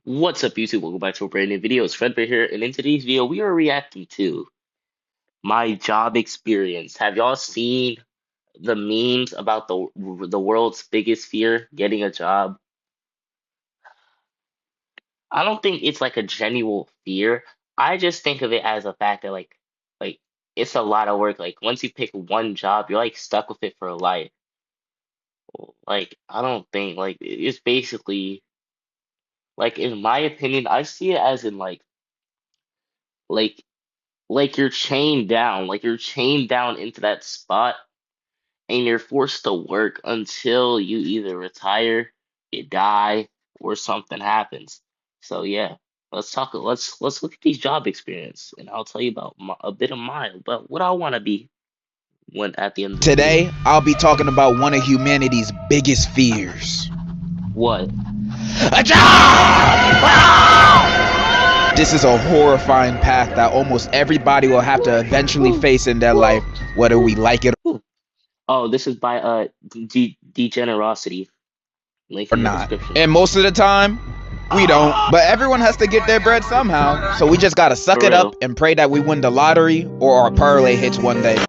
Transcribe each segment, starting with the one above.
What's up, YouTube? Welcome back to a brand new video. It's Fredbear here, and in today's video, we are reacting to my job experience. Have y'all seen the memes about the world's biggest fear, getting a job? I don't think it's like a genuine fear. I just think of it as a fact that like it's a lot of work. Like once you pick one job, you're like stuck with it for life. Like I don't think like it's basically like in my opinion, I see it as in like like you're chained down into that spot and you're forced to work until you either retire, you die, or something happens. So yeah, let's look at these job experience and I'll tell you about a bit of mine, but what I want to be when at the end of the video. Today, I'll be talking about one of humanity's biggest fears. What? A job! This is a horrifying path that almost everybody will have to eventually face in their life, whether we like it Oh, this is by Degenerosity. Link or in the not. description. And most of the time, we don't. But everyone has to get their bread somehow. So we just gotta suck For it real. up and pray that we win the lottery or our parlay hits one day.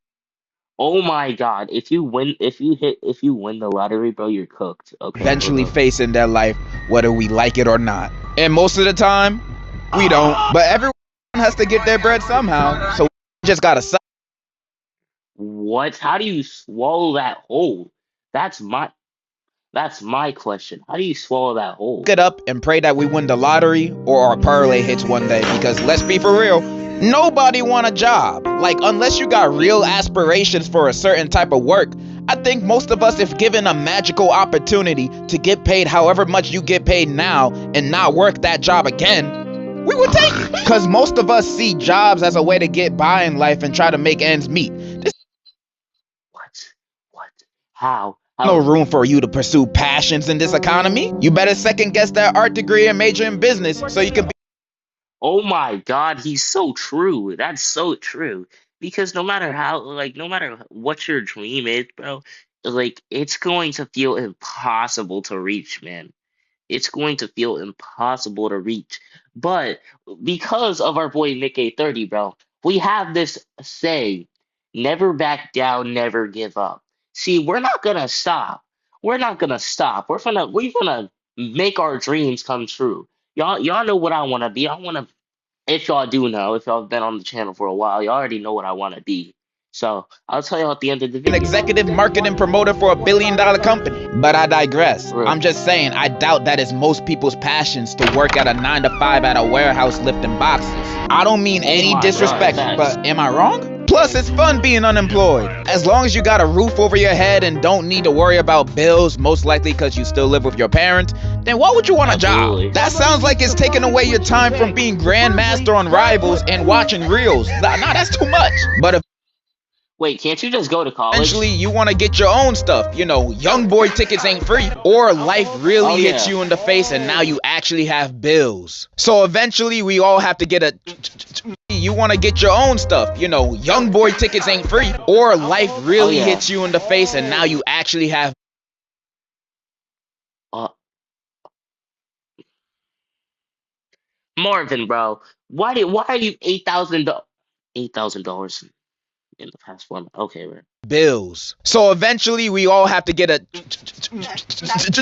Oh my God, if you win the lottery, bro, you're cooked. Okay, Eventually hold on. face in their life, whether we like it or not. And most of the time, we don't. But everyone has to get their bread somehow. So we just gotta suck What? How do you swallow that whole? That's my that's my question. How do you swallow that whole? it up and pray that we win the lottery or our parlay hits one day. Because let's be for real, nobody want a job. Like, unless you got real aspirations for a certain type of work, I think most of us, if given a magical opportunity to get paid however much you get paid now and not work that job again, we would take it. Because most of us see jobs as a way to get by in life and try to make ends meet. There's What? What? How? no room for you to pursue passions in this economy. You better second guess that art degree and major in business so you can be Oh my God, he's so true. That's so true. Because no matter how, like, no matter what your dream is, bro, like, it's going to feel impossible to reach, man. It's going to feel impossible to reach. But because of our boy Nick A30, bro, we have this saying, never back down, never give up. See, we're not gonna stop. We're not gonna stop. We're gonna make our dreams come true. Y'all know what I wanna be. I wanna if y'all do know, if y'all been on the channel for a while, y'all already know what I wanna be. So I'll tell y'all at the end of the an video. executive marketing promoter for $1 billion company. But I digress. Real. I'm just saying, I doubt that is most people's passions to work at a 9 to 5 at a warehouse lifting boxes. I don't mean any my God, disrespect, facts. but am I wrong? Plus, it's fun being unemployed. As long as you got a roof over your head and don't need to worry about bills, most likely because you still live with your parents, then why would you want a Absolutely. job? That sounds like it's taking away your time from being grandmaster on Rivals and watching reels. Nah, that's too much. But Wait, can't you just go to college? eventually you want to get your own stuff, you know, young boy tickets ain't free, or life really Oh, hits yeah. you in the face and now you actually have bills. So eventually we all have to get a you want to get your own stuff, you know, young boy tickets ain't free, or life really yeah. hits you in the face and now you actually have Uh, Marvin, bro, why are you $8,000 in the past 1 month? Okay, bro. bills. So eventually we all have to get a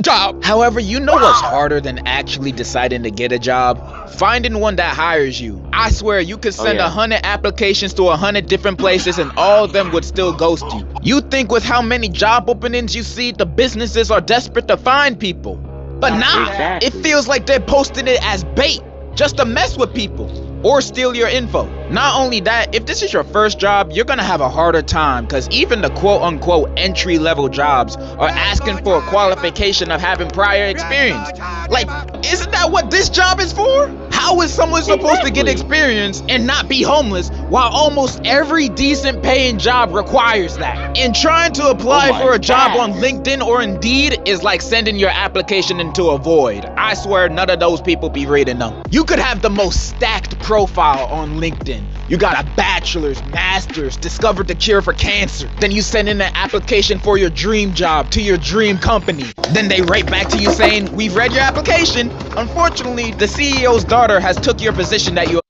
job. However, you know what's harder than actually deciding to get a job? Finding one that hires you. I swear you could send yeah. 100 applications to 100 different places and all of them would still ghost you. You think with how many job openings you see, the businesses are desperate to find people. But nah, Exactly. it feels like they're posting it as bait, just to mess with people or steal your info. Not only that, if this is your first job, you're gonna have a harder time because even the quote-unquote entry-level jobs are asking for a qualification of having prior experience. Like, isn't that what this job is for? How is someone supposed to get Exactly. experience and not be homeless while almost every decent paying job requires that. And trying to Oh apply my for a job on God. LinkedIn or Indeed is like sending your application into a void. I swear none of those people be reading them. You could have the most stacked profile on LinkedIn. You got a bachelor's, master's, discovered the cure for cancer. Then you send in an application for your dream job to your dream company. Then they write back to you saying, "We've read your application. Unfortunately, the CEO's daughter has took your position that you."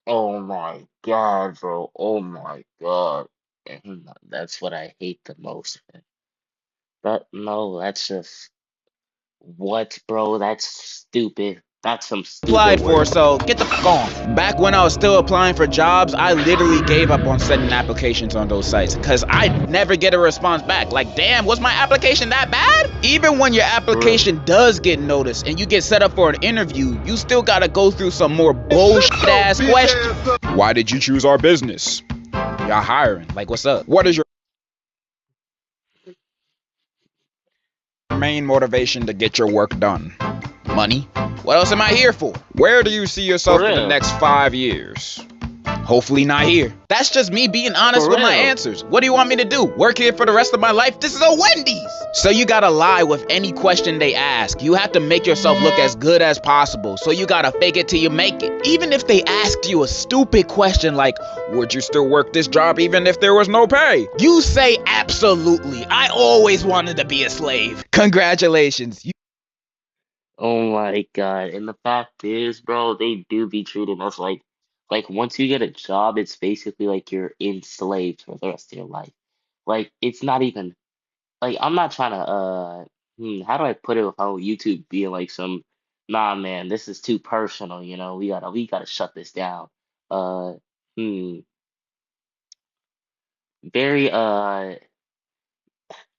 Oh my God, bro. Oh my God. That's what I hate the most, man. But no, that's just what, bro? That's stupid. That's some stupid Applied for, work. so get the fuck on. Back when I was still applying for jobs, I literally gave up on sending applications on those sites because I'd never get a response back. Like, damn, was my application that bad? Even when your Bro. application does get noticed and you get set up for an interview, you still gotta go through some more bullshit ass questions. Why did you choose our business? Y'all hiring. Like, what's up? What is your main motivation to get your work done? Money? What else am I here for? Where do you see For yourself in the real. next 5 years? Hopefully not here. That's just me being honest For with my real. answers. What do you want me to do? Work here for the rest of my life? This is a Wendy's. So you gotta lie with any question they ask. You have to make yourself look as good as possible. So you gotta fake it till you make it. Even if they asked you a stupid question like, would you still work this job even if there was no pay? You say absolutely. I always wanted to be a slave. Congratulations. Oh my God. And the fact is, bro, they do be treating us like once you get a job, it's basically like you're enslaved for the rest of your life. Like it's not even like I'm not trying to how do I put it without YouTube being like some nah man, this is too personal, you know. We gotta shut this down. Uh hmm very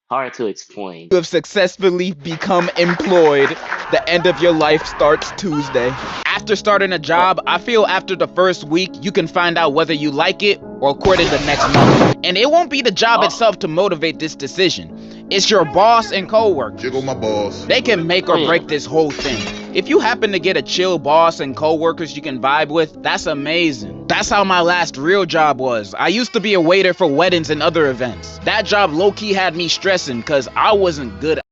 hard to explain. You have successfully become employed. The end of your life starts Tuesday. After starting a But job, I feel after the first week, you can find out whether you like it or quit it the next month. And it won't be the job oh itself to motivate this decision. It's your boss and coworkers. Jiggle my balls. They can make oh or yeah. break this whole thing. If you happen to get a chill boss and coworkers you can vibe with, that's amazing. That's how my last real job was. I used to be a waiter for weddings and other events. That job low-key had me stressing because I wasn't good at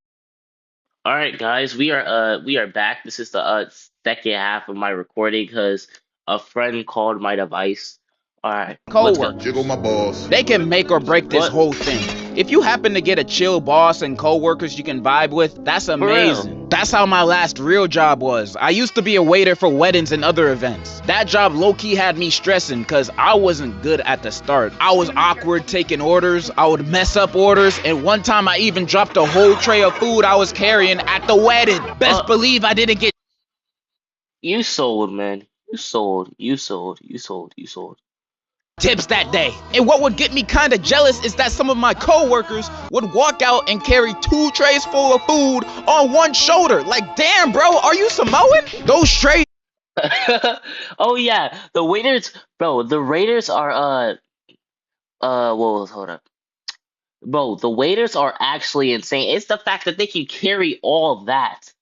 All right, guys, we are back. This is the second half of my recording because a friend called my device. All right, let's go. coworkers. Jiggle my balls. They can make or break this What? whole thing. If you happen to get a chill boss and coworkers you can vibe with, that's For real. amazing. That's how my last real job was. I used to be a waiter for weddings and other events. That job low-key had me stressing because I wasn't good at the start. I was awkward taking orders, I would mess up orders, and one time I even dropped a whole tray of food I was carrying at the wedding. Best Uh, believe I didn't get you sold, man. You sold. You sold. You sold. You sold. tips that day. And what would get me kind of jealous is that some of my coworkers would walk out and carry 2 trays full of food on one shoulder. Like, damn, bro, are you Samoan? Those trays Oh yeah, the waiters, bro. The Raiders are well, hold up, bro. The waiters are actually insane. It's the fact that they can carry all that.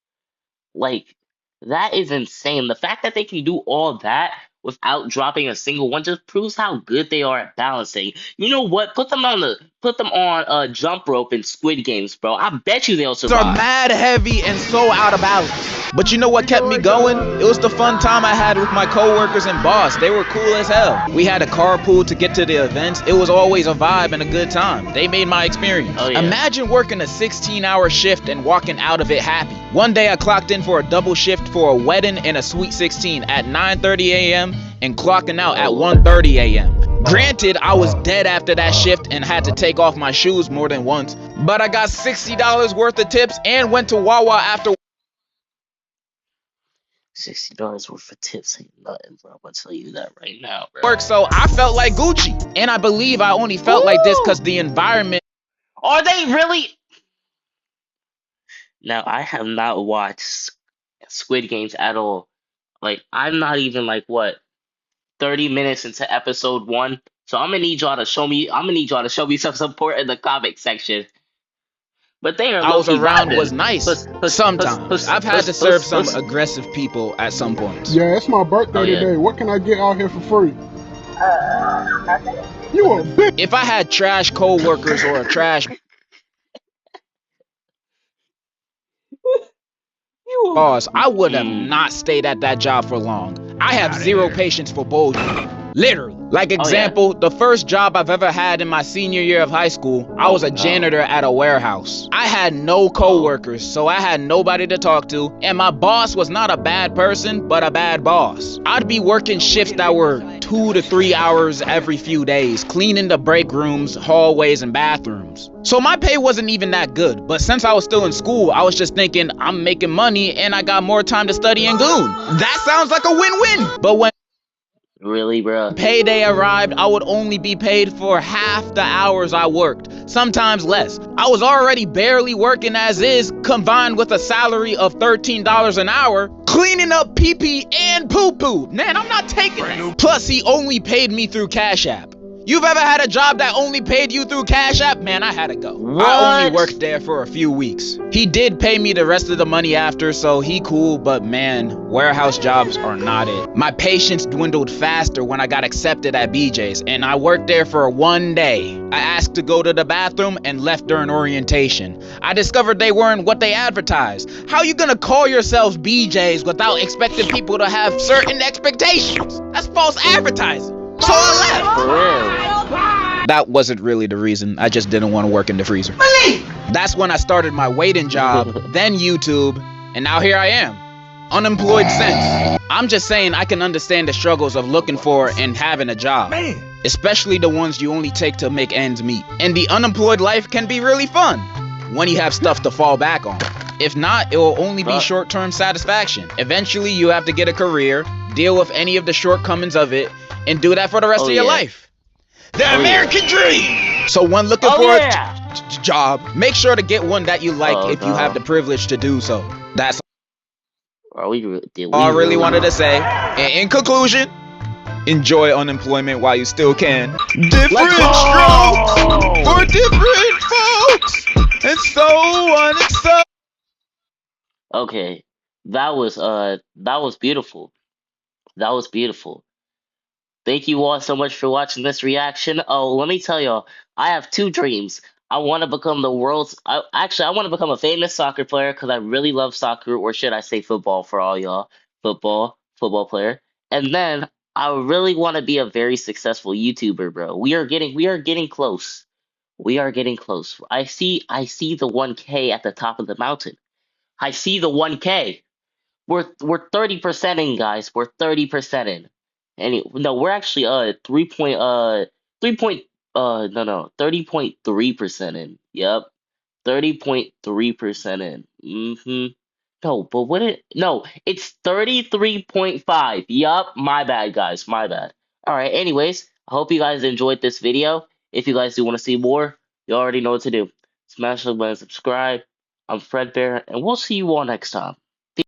Like, that is insane. The fact that they can do all that without dropping a single one just proves how good they are at balancing. You know what? Put them on jump rope in Squid Games, bro. I bet you they'll are survive. mad heavy and so out of balance. But you know what kept me going? It was the fun time I had with my coworkers and boss. They were cool as hell. We had a carpool to get to the events. It was always a vibe and a good time. They made my experience. Oh yeah. Imagine working a 16-hour shift and walking out of it happy. One day I clocked in for a double shift for a wedding and a sweet 16 at 9:30 a.m. and clocking out at 1:30 a.m. Granted, I was dead after that shift and had to take off my shoes more than once, but I got $60 worth of tips and went to Wawa after $60 worth of tips ain't nothing, bro. I'm gonna tell you that right now, bro. work, so I felt like Gucci. And I believe I only felt like this because Woo! the environment Are they really? Now, I have not watched Squid Games at all. Like, I'm not even like what 30 minutes into episode one. So I'm gonna need y'all to show me. I'm gonna need y'all to show me some support in the comic section. But they are I low was key around was vibing. nice. Puss, puss, puss, Sometimes. puss, I've had puss, to serve puss, some puss. aggressive people at some points. Yeah, it's my Oh birthday yeah. today. What can I get out here for free? You a bitch. If I had trash co-workers or a trash boss, I would have Mm. not stayed at that job for long. I have zero patience for bullshit. Literally. Like Oh yeah. example, the first job I've ever had in my senior year of high school, I was Oh a no. janitor at a warehouse. I had no coworkers, so I had nobody to talk to, and my boss was not a bad person, but a bad boss. I'd be working shifts that were 2 to 3 hours every few days, cleaning the break rooms, hallways, and bathrooms. So my pay wasn't even that good, but since I was still in school, I was just thinking I'm making money and I got more time to study and goon. That sounds like a win-win. But when Really, bro? payday arrived, I would only be paid for half the hours I worked, sometimes less. I was already barely working as is, combined with a salary of $13 an hour, cleaning up pee-pee and poo-poo. Man, I'm not taking it. Plus, he only paid me through Cash App. You've ever had a job that only paid you through Cash App? Man, I had to go. I only What? worked there for a few weeks. He did pay me the rest of the money after, so he cool, but man, warehouse jobs are not it. My patience dwindled faster when I got accepted at BJ's, and I worked there for 1 day. I asked to go to the bathroom and left during orientation. I discovered they weren't what they advertised. How you gonna call yourselves BJ's without expecting people to have certain expectations? That's false advertising. So I left. For real? That wasn't really the reason. I just didn't want to work in the freezer. That's when I started my waiting job, then YouTube, and now here I am. Unemployed since. I'm just saying I can understand the struggles of looking for and having a job. Especially the ones you only take to make ends meet. And the unemployed life can be really fun when you have stuff to fall back on. If not, it will only be short-term satisfaction. Eventually, you have to get a career, deal with any of the shortcomings of it, and do that for the rest of your life. The American dream! So when looking for a job, make sure to get one that you like if you have the privilege to do so. That's all I really wanted to say. And in conclusion, enjoy unemployment while you still can. Different strokes for different folks, and so on and so. Okay. That was beautiful. That was beautiful. Thank you all so much for watching this reaction. Oh, let me tell y'all, I have two dreams. I want to become the world's. I want to become a famous soccer player because I really love soccer, or should I say football for all y'all? Football player. And then I really want to be a very successful YouTuber, bro. We are getting close. We are getting close. I see the 1K at the top of the mountain. I see the 1K. We're 30% in, guys. We're 30% in. No, we're actually 3 point no no 30.3% in. Yep. 30.3% in. No, but what it no, it's 33.5. Yup, my bad guys, my bad. Alright, anyways, I hope you guys enjoyed this video. If you guys do want to see more, you already know what to do. Smash the like button, subscribe. I'm Fred Bear, and we'll see you all next time.